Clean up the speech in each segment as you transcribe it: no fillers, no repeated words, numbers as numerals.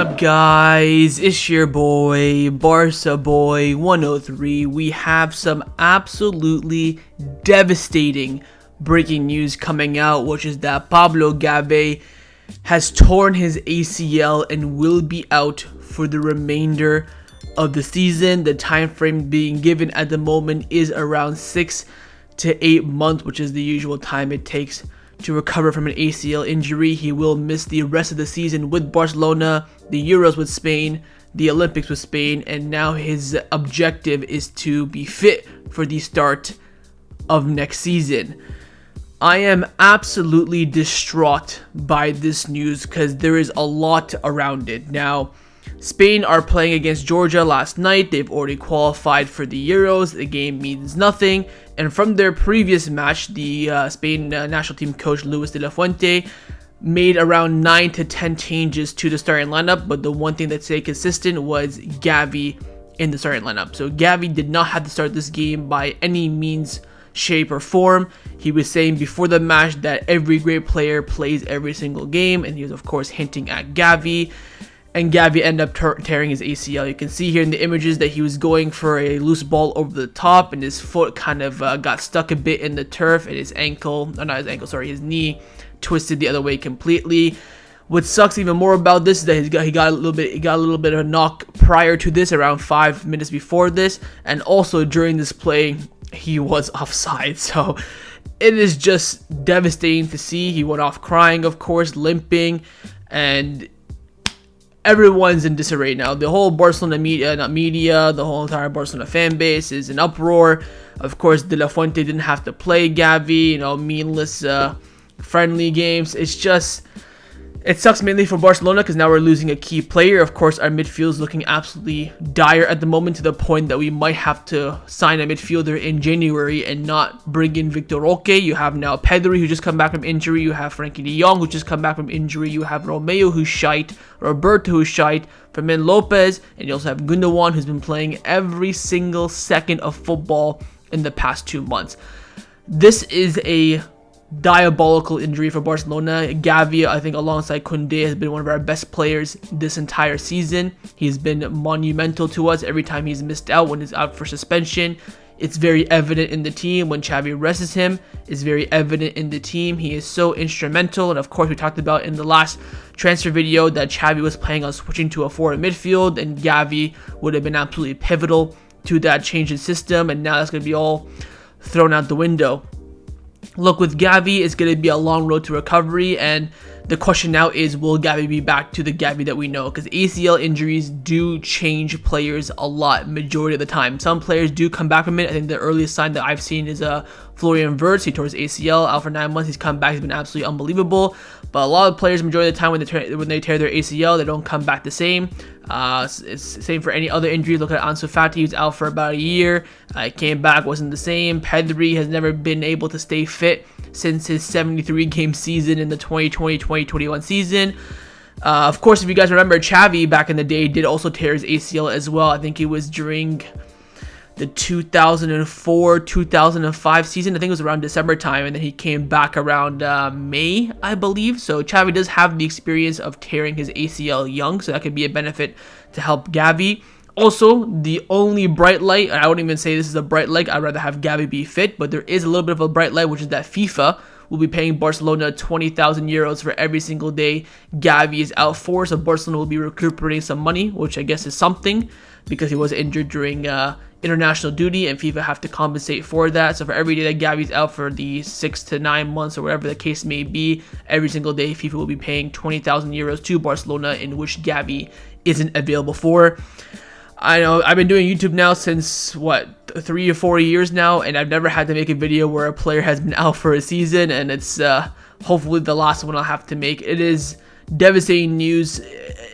up, guys? It's your boy, Barca Boy 103. We have some absolutely devastating breaking news coming out, which is that Pablo Gavi has torn his ACL and will be out for the remainder of the season. The time frame being given at the moment is around 6 to 8 months, which is the usual time it takes to recover from an ACL injury. He will miss the rest of the season with Barcelona, the Euros with Spain, the Olympics with Spain, and now his objective is to be fit for the start of next season. I am absolutely distraught by this news because there is a lot around it. Now, Spain are playing against Georgia last night. They've already qualified for the Euros. The game means nothing. And from their previous match, the Spain national team coach Luis de la Fuente made around 9 to 10 changes to the starting lineup. But the one thing that stayed consistent was Gavi in the starting lineup. So Gavi did not have to start this game by any means, shape, or form. He was saying before the match that every great player plays every single game. And he was, of course, hinting at Gavi. And Gavi ended up tearing his ACL. You can see here in the images that he was going for a loose ball over the top, and his foot kind of got stuck a bit in the turf, and his his knee twisted the other way completely. What sucks even more about this is that he got a little bit of a knock prior to this, around 5 minutes before this, and also during this play he was offside. So it is just devastating to see. He went off crying, of course, limping, and everyone's in disarray now. The whole Barcelona the whole entire Barcelona fan base is in uproar. Of course, De La Fuente didn't have to play Gavi, meaningless friendly games. It sucks mainly for Barcelona because now we're losing a key player. Of course, our midfield is looking absolutely dire at the moment, to the point that we might have to sign a midfielder in January and not bring in Victor Roque. You have now Pedri, who just come back from injury. You have Frankie de Jong, who just come back from injury. You have Romeo, who's shite. Roberto, who's shite. Fermin Lopez. And you also have Gundogan, who's been playing every single second of football in the past 2 months. This is a diabolical injury for Barcelona. Gavi, I think, alongside Koundé, has been one of our best players this entire season. He's been monumental to us every time he's missed out when he's out for suspension. It's very evident in the team when Xavi rests him. It's very evident in the team. He is so instrumental. And of course, we talked about in the last transfer video that Xavi was planning on switching to a forward midfield, and Gavi would have been absolutely pivotal to that change in system. And now that's going to be all thrown out the window. Look, with Gavi, it's going to be a long road to recovery, and the question now is, will Gavi be back to the Gavi that we know? Because ACL injuries do change players a lot, majority of the time. Some players do come back from it. I think the earliest sign that I've seen is Florian Wirtz. He tore his ACL out for 9 months. He's come back. He's been absolutely unbelievable. But a lot of players, majority of the time, when they tear their ACL, they don't come back the same. It's the same for any other injury. Look at Ansu Fati, who's out for about a year. Came back, wasn't the same. Pedri has never been able to stay fit since his 73-game season in the 2020-2021 season. Of course, if you guys remember, Xavi back in the day did also tear his ACL as well. I think it was during the 2004-2005 season. I think it was around December time, and then he came back around May, I believe. So Xavi does have the experience of tearing his ACL young, so that could be a benefit to help Gavi. Also, the only bright light, and I wouldn't even say this is a bright light, I'd rather have Gavi be fit, but there is a little bit of a bright light, which is that FIFA will be paying Barcelona 20,000 euros for every single day Gavi is out for. So Barcelona will be recuperating some money, which I guess is something, because he was injured during international duty, and FIFA have to compensate for that. So for every day that Gavi's out for the 6 to 9 months or whatever the case may be, every single day FIFA will be paying 20,000 euros to Barcelona, in which Gavi isn't available for. I know I've been doing YouTube now since 3 or 4 years now, and I've never had to make a video where a player has been out for a season, and it's hopefully the last one I'll have to make. It is devastating news,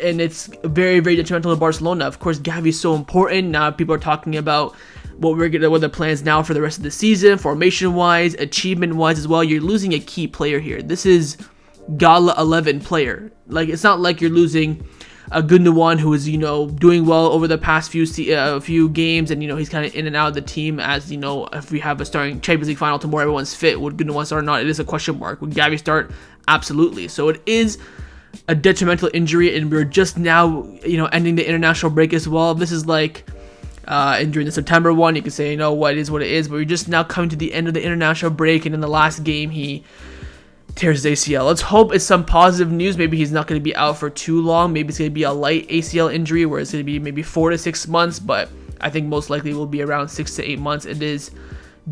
and it's very, very detrimental to Barcelona. Of course, Gavi is so important. Now people are talking about what the plans now for the rest of the season, formation-wise, achievement-wise as well. You're losing a key player here. This is Gala 11 player. Like, it's not like you're losing a Gundogan who is, doing well over the past few games, and, he's kind of in and out of the team, as, if we have a starting Champions League final tomorrow, everyone's fit. Would Gundogan start or not? It is a question mark. Would Gavi start? Absolutely. So it is a detrimental injury, and we're just now, ending the international break as well. This is like during the September one, you can say, what it is, but we're just now coming to the end of the international break, and in the last game, he tears his ACL. Let's hope it's some positive news. Maybe he's not going to be out for too long. Maybe it's going to be a light ACL injury where it's going to be maybe 4 to 6 months, but I think most likely will be around 6 to 8 months. It is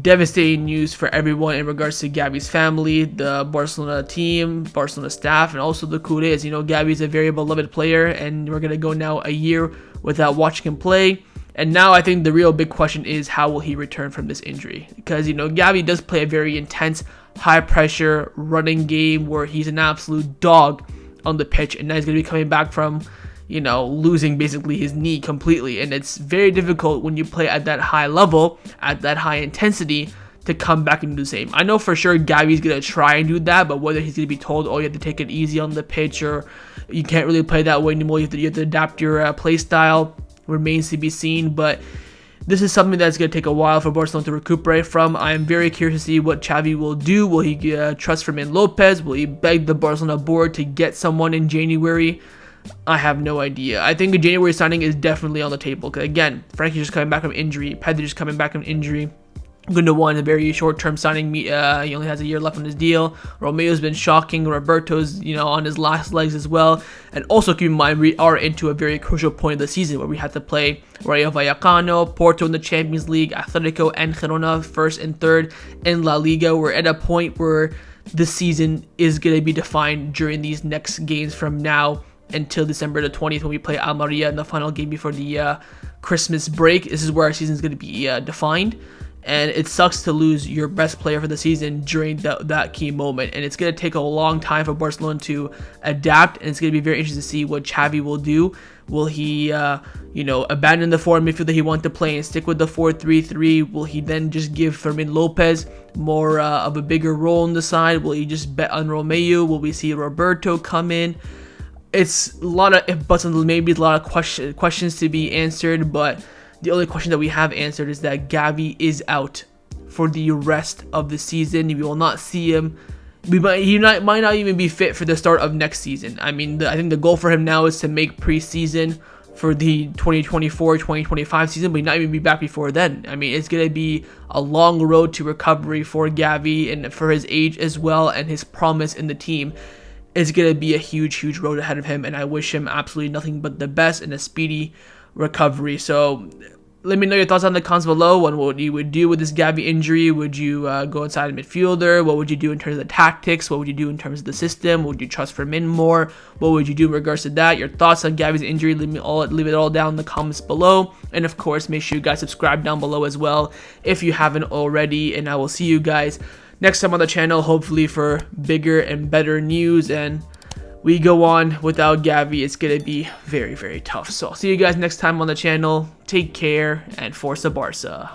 devastating news for everyone in regards to Gavi's family, the Barcelona team, Barcelona staff, and also the Culés. Gavi's a very beloved player, and we're going to go now a year without watching him play. And now I think the real big question is, how will he return from this injury? Because, Gavi does play a very intense, high-pressure running game where he's an absolute dog on the pitch, and now he's going to be coming back from, losing basically his knee completely. And it's very difficult when you play at that high level, at that high intensity, to come back and do the same. I know for sure Gavi's going to try and do that, but whether he's going to be told, oh, you have to take it easy on the pitch, or you can't really play that way anymore, you have to adapt your play style, remains to be seen. But this is something that's going to take a while for Barcelona to recuperate from. I am very curious to see what Xavi will do. Will he trust Fermin Lopez? Will he beg the Barcelona board to get someone in January? I have no idea. I think a January signing is definitely on the table. Because again, Frankie's just coming back from injury. Pedri's coming back from injury. Gundogan, a very short-term signing. He only has a year left on his deal. Romeo's been shocking. Roberto's, on his last legs as well. And also keep in mind, we are into a very crucial point of the season where we have to play Rayo Vallecano, Porto in the Champions League, Atletico and Girona first and third in La Liga. We're at a point where the season is going to be defined during these next games from now until December the 20th when we play Almeria in the final game before the Christmas break. This is where our season is going to be defined. And it sucks to lose your best player for the season during that key moment. And it's going to take a long time for Barcelona to adapt. And it's going to be very interesting to see what Xavi will do. Will he, abandon the forward midfield that he wanted to play and stick with the 4-3-3? Will he then just give Fermin Lopez more of a bigger role on the side? Will he just bet on Romeo? Will we see Roberto come in? It's a lot of if buts and maybe a lot of questions to be answered, but the only question that we have answered is that Gavi is out for the rest of the season. We will not see him. He might not even be fit for the start of next season. I mean, I think the goal for him now is to make preseason for the 2024-2025 season, but he not even be back before then. I mean, it's going to be a long road to recovery for Gavi, and for his age as well and his promise in the team. It's going to be a huge, huge road ahead of him, and I wish him absolutely nothing but the best and a speedy recovery. So let me know your thoughts on the comments below on what you would do with this Gavi injury. Would you go inside midfielder? What would you do in terms of the tactics? What would you do in terms of the system? Would you trust Fermin more? What would you do in regards to that? Your thoughts on Gavi's injury, leave it all down in the comments below. And of course, make sure you guys subscribe down below as well if you haven't already. And I will see you guys next time on the channel, hopefully for bigger and better news. And we go on without Gavi, it's going to be very, very tough. So I'll see you guys next time on the channel. Take care, and Forza Barca.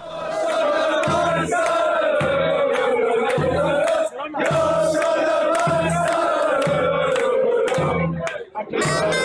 Yeah.